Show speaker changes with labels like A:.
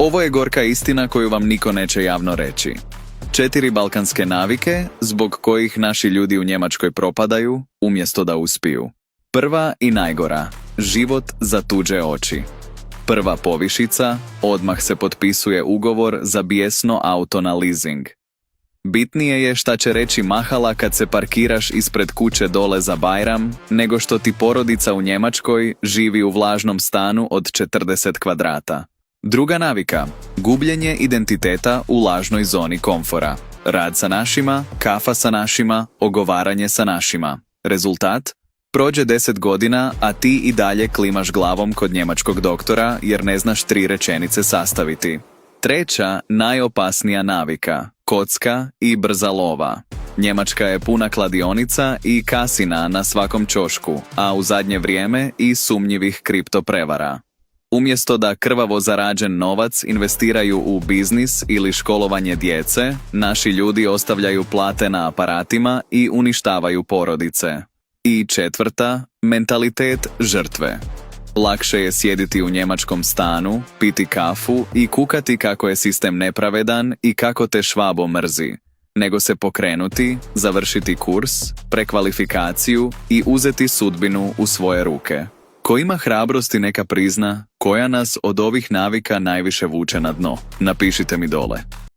A: Ovo je gorka istina koju vam niko neće javno reći. 4 balkanske navike zbog kojih naši ljudi u Njemačkoj propadaju umjesto da uspiju. Prva i najgora, život za tuđe oči. Prva povišica, odmah se potpisuje ugovor za bijesno auto na leasing. Bitnije je šta će reći mahala kad se parkiraš ispred kuće dole za Bajram, nego što ti porodica u Njemačkoj živi u vlažnom stanu od 40 kvadrata. Druga navika, gubljenje identiteta u lažnoj zoni komfora. Rad sa našima, kafa sa našima, ogovaranje sa našima. Rezultat? Prođe 10 godina, a ti i dalje klimaš glavom kod njemačkog doktora jer ne znaš 3 rečenice sastaviti. Treća, najopasnija navika, kocka i brza lova. Njemačka je puna kladionica i kasina na svakom ćošku, a u zadnje vrijeme i sumnjivih kriptoprevara. Umjesto da krvavo zarađen novac investiraju u biznis ili školovanje djece, naši ljudi ostavljaju plate na aparatima i uništavaju porodice. I četvrta, mentalitet žrtve. Lakše je sjediti u njemačkom stanu, piti kafu i kukati kako je sistem nepravedan i kako te Švabo mrzi, nego se pokrenuti, završiti kurs, prekvalifikaciju i uzeti sudbinu u svoje ruke. Ko ima hrabrosti neka prizna koja nas od ovih navika najviše vuče na dno? Napišite mi dole.